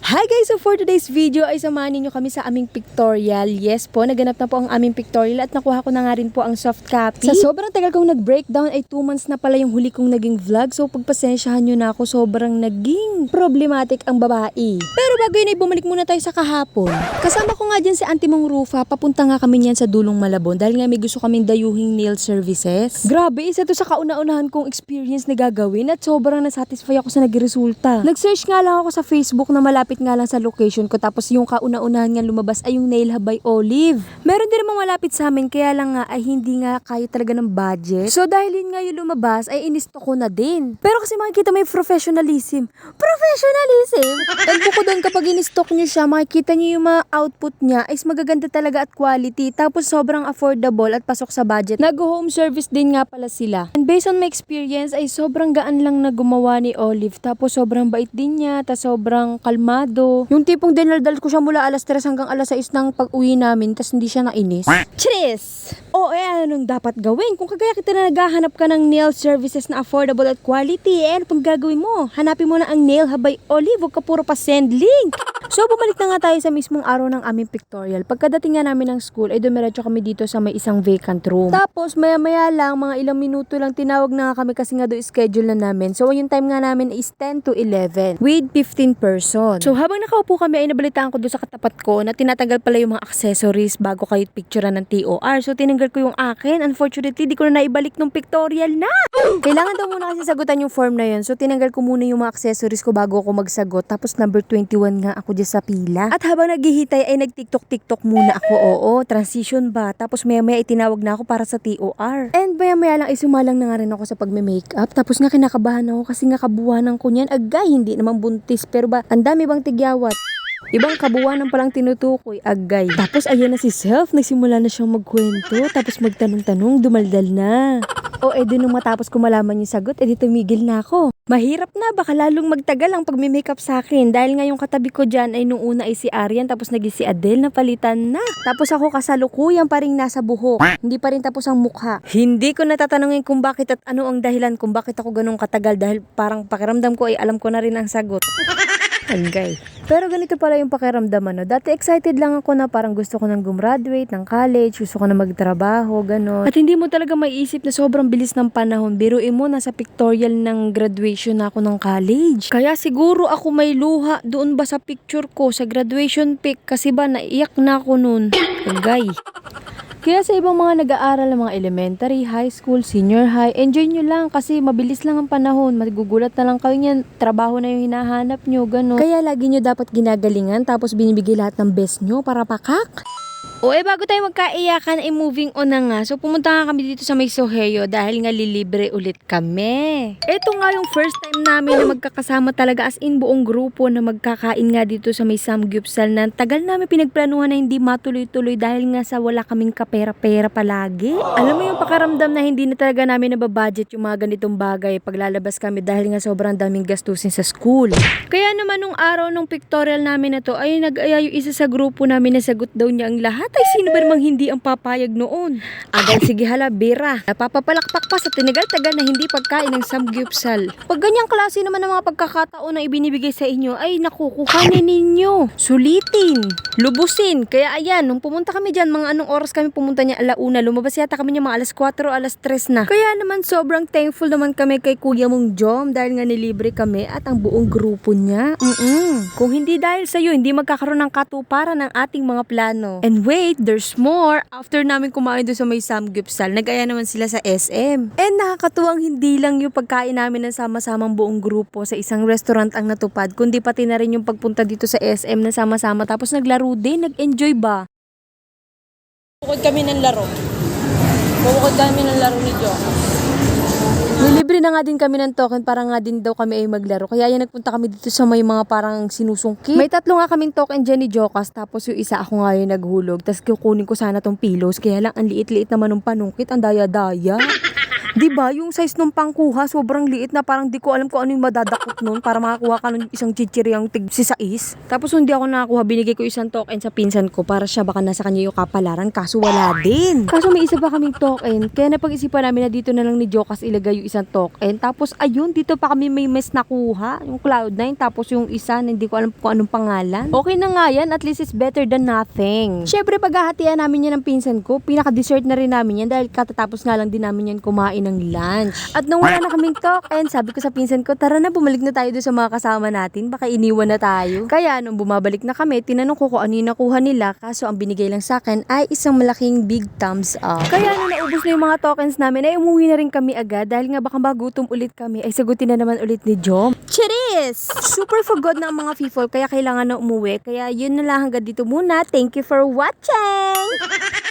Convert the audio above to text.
Hi guys! So for today's video ay samahan niyo kami sa aming pictorial. Yes po, naganap na po ang aming pictorial at nakuha ko na nga rin po ang soft copy. Sa sobrang tagal kong nag-breakdown ay 2 months na pala yung huli kong naging vlog. So pagpasensyahan nyo na ako, sobrang naging problematic ang babae. Pero bago yun ay bumalik muna tayo sa kahapon. Kasama ko nga dyan si Auntie Mong Rufa, papunta nga kami niyan sa Dulong Malabon dahil nga may gusto kaming dayuhing nail services. Grabe, isa to sa kauna-unahan kong experience na gagawin at sobrang nasatisfy ako sa nagresulta. Nag-search nga lang ako sa Facebook na malapit nga lang sa location ko, tapos yung kauna-unahan nga lumabas ay yung Nail Hub by Olive. Meron din namang malapit sa amin, kaya lang nga ay hindi nga kaya talaga ng budget. So dahil yun nga yung lumabas ay inisto ko na din. Pero kasi makikita may professionalism. And bukod doon, kapag in-stock nyo siya, makikita nyo yung mga output niya ay magaganda talaga at quality, tapos sobrang affordable at pasok sa budget. Nag-home service din nga pala sila. And based on my experience ay sobrang gaan lang na gumawa ni Olive, tapos sobrang bait din niya, tapos sobrang kalmado. Yung tipong dinaldal ko siya mula alas 3 hanggang alas 6 ng pag-uwi namin, tapos hindi siya nainis. Cheers! O anong dapat gawin? Kung kagaya kita na naghahanap ka ng nail services na affordable at quality, ano pang gagawin mo? Hanapin mo na ang Nail Hub by Olive, huwag ka puro pa send link. So bumalik na nga tayo sa mismong araw ng aming pictorial. Pagkadating nga namin ng school ay dumiretso kami dito sa may isang vacant room. Tapos maya-maya lang, mga ilang minuto lang, tinawag na nga kami kasi nga do schedule na namin. So yung time nga namin is 10 to 11 with 15 person. So habang nakaupo kami ay nabalitaan ko doon sa katapat ko na tinatanggal pala yung mga accessories bago kayo picturean ng TOR. So tinanggal ko yung akin. Unfortunately, di ko na naibalik nung pictorial na. Kailangan daw muna kasi sagutan yung form na yun. So tinanggal ko muna yung mga accessories ko bago ako magsagot. Tapos number 21 nga ako dyan sa pila. At habang naghihintay ay nag-tiktok muna ako. Oo, transition ba? Tapos maya-maya itinawag na ako para sa TOR. And maya-maya lang ay sumalang na nga rin ako sa pagme-makeup. Tapos nga kinakabahan ako kasi nga kabuuan ko niyan. Agay, hindi naman buntis. Pero ba, ang dami bang tigyawat? Ibang kabuuan palang tinutukoy, agay. Tapos ayan na si Self, nagsimula na siyang magkwento, tapos magtanong-tanong, dumaldal na. O edi nung matapos ko malaman yung sagot, edi tumigil na ako. Mahirap na, baka lalong magtagal ang pagme-makeup sa akin dahil nga yung katabi ko dyan ay nung una ay si Arian, tapos naging si Adele na palitan na. Tapos ako kasalukuyan pa rin nasa buhok, hindi pa rin tapos ang mukha. Hindi ko natatanungin kung bakit at ano ang dahilan kung bakit ako ganun katagal dahil parang pakiramdam ko ay alam ko na rin ang sagot. Agay. Pero ganito pala yung pakiramdaman, no? Dati excited lang ako na parang gusto ko nang gumraduate ng college, gusto ko na magtrabaho, gano'n. At hindi mo talaga maiisip na sobrang bilis ng panahon. Biruin mo, nasa pictorial ng graduation na ako ng college. Kaya siguro ako may luha doon ba sa picture ko, sa graduation pic, kasi ba naiyak na ako noon. Agay. Kaya sa ibang mga nag-aaral ng mga elementary, high school, senior high, enjoy nyo lang kasi mabilis lang ang panahon. Magugulat na lang kayo niyan, trabaho na yung hinahanap nyo, gano'n. Kaya lagi nyo dapat ginagalingan tapos binibigay lahat ng best nyo para pakak. O bago tayo magkaiyakan ay moving on na nga. So pumunta nga kami dito sa may Soheyo dahil nga lilibre ulit kami. Ito nga yung first time namin na magkakasama talaga, as in buong grupo na magkakain nga dito sa may Samgyupsal na tagal namin pinagplanuhan na hindi matuloy-tuloy dahil nga sa wala kaming kapera-pera palagi. Alam mo yung pakaramdam na hindi na talaga namin nababudget yung mga ganitong bagay paglalabas kami dahil nga sobrang daming gastusin sa school. Kaya naman nung araw nung pictorial namin na to ay nag-aya yung isa sa grupo namin na sagot daw niya ang lahat. Ay sino ba namang hindi ang papayag noon? Agad sige hala, bira. Napapapalakpak pa sa tinagal-tagal na hindi pagkain ng Samgyupsal. Pag ganyang klase naman ng mga pagkakataon na ibinibigay sa inyo, ay naku, kuhanin ninyo. Sulitin. Lubusin. Kaya ayan, nung pumunta kami dyan, mga anong oras kami pumunta niya, alauna. Lumabas yata kami niya mga alas 4, alas 3 na. Kaya naman sobrang thankful naman kami kay Kuya Mong Jom dahil nga nilibre kami at ang buong grupo niya. Kung hindi dahil sa iyo, hindi magkakaroon ng katuparan ng ating mga plano. And wait, there's more. After namin kumain doon sa may Samgyupsal, nag-aya naman sila sa SM. And nakakatuwang hindi lang yung pagkain namin ng sama-samang buong grupo sa isang restaurant ang natupad, kundi pati na rin yung pagpunta dito sa SM na sama-sama tapos naglaro din, nag-enjoy ba? Bukod kami ng laro. Bukod kami ng laro ni Jo. Nilibre na nga din kami ng token para nga din daw kami ay maglaro. Kaya yan nagpunta kami dito sa may mga parang sinusungkit. May 3 nga kaming token dyan ni Jokas. Tapos yung isa ako nga yung naghulog. Tapos kukunin ko sana tong pillows. Kaya lang ang liit-liit naman ng panungkit. Ang daya-daya. Diba, yung size nung pangkuha, sobrang liit na parang di ko alam kung ano yung madadakot nun para makakuha ka ng isang chichiriyang tig si sais. Tapos hindi ako nakakuha, binigay ko isang token sa pinsan ko para siya baka nasa kanya yung kapalaran, kaso wala din. Kaso may isa pa kaming token, kaya napag-isipan namin na dito na lang ni Jokas ilagay yung isang token. Tapos ayun, dito pa kami may mes nakuha, yung Cloud9, tapos yung isa, hindi ko alam kung anong pangalan. Okay na nga yan, at least it's better than nothing. Syempre, paghahatian namin yan ng pinsan ko, pinaka-dessert na rin namin yan dahil katatapos nga lang din namin yan kumain ng lunch. At nung wala na kaming token, sabi ko sa pinsan ko, tara na, bumalik na tayo doon sa mga kasama natin, baka iniwan na tayo. Kaya nung bumabalik na kami, tinanong ko kung ano yung nakuha nila, kaso ang binigay lang sa akin ay isang malaking big thumbs up. Kaya nung naubos na yung mga tokens namin, ay umuwi na rin kami agad dahil nga baka magutom ulit kami, ay sagutin na naman ulit ni Jom. Cheers! Super pagod na ang mga people, kaya kailangan na umuwi. Kaya yun na lang, hanggang dito muna. Thank you for watching!